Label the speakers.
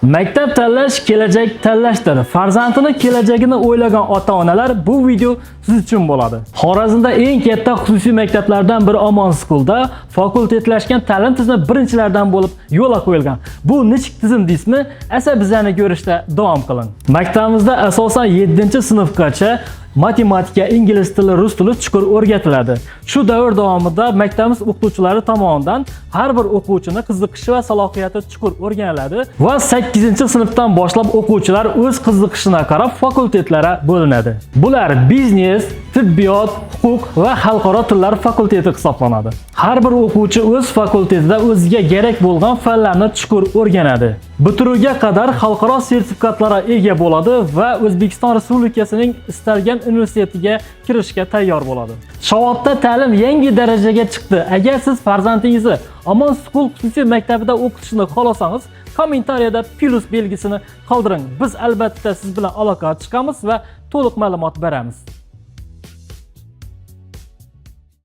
Speaker 1: Maktab tanlash kelajak tanlashdir. Farzandini kelajagini o'ylagan ota-onalar bu video siz uchun bo'ladi. Xorazmda eng katta xususiy maktablardan biri Omon School'da fakultetlashgan ta'lim tizimi birinchilardan bo'lib yo'lga qo'yilgan. Bu nechik tizim deysizmi? Asa bizani ko'rishda davom qiling. Maktabimizda asosan 7-sinfgacha matematika, ingliz tili, rus tili chuqur o'rgatiladi. Shu davr davomida maktabimiz o'qituvchilari tomonidan har bir o'quvchini qiziqishi va salohiyati chuqur o'rganiladi va 8-sinfdan boshlab o'quvchilar o'z qiziqishina qarab fakultetlara bo'linadi. Bular biznes, tibbiyot, huquq va xalqaro tillar fakulteti hisoblanadi. Har bir o'quvchi o'z fakultetida o'ziga kerak bo'lgan fanlarni chuqur o'rganadi. Bitiruvga qadar xalqaro sertifikatlarga ega bo'ladi va O'zbekiston Respublikasining istalgan universitetiga kirishga tayyor bo'ladi. Shovotda ta'lim yangi darajaga chiqdi. Agar siz farzandingizni Omon School xususiy maktabida o'qitishni xohlasangiz, kommentariyada plus belgisini qoldiring. Biz albatta siz bilan aloqaga chiqamiz va to'liq ma'lumot beramiz.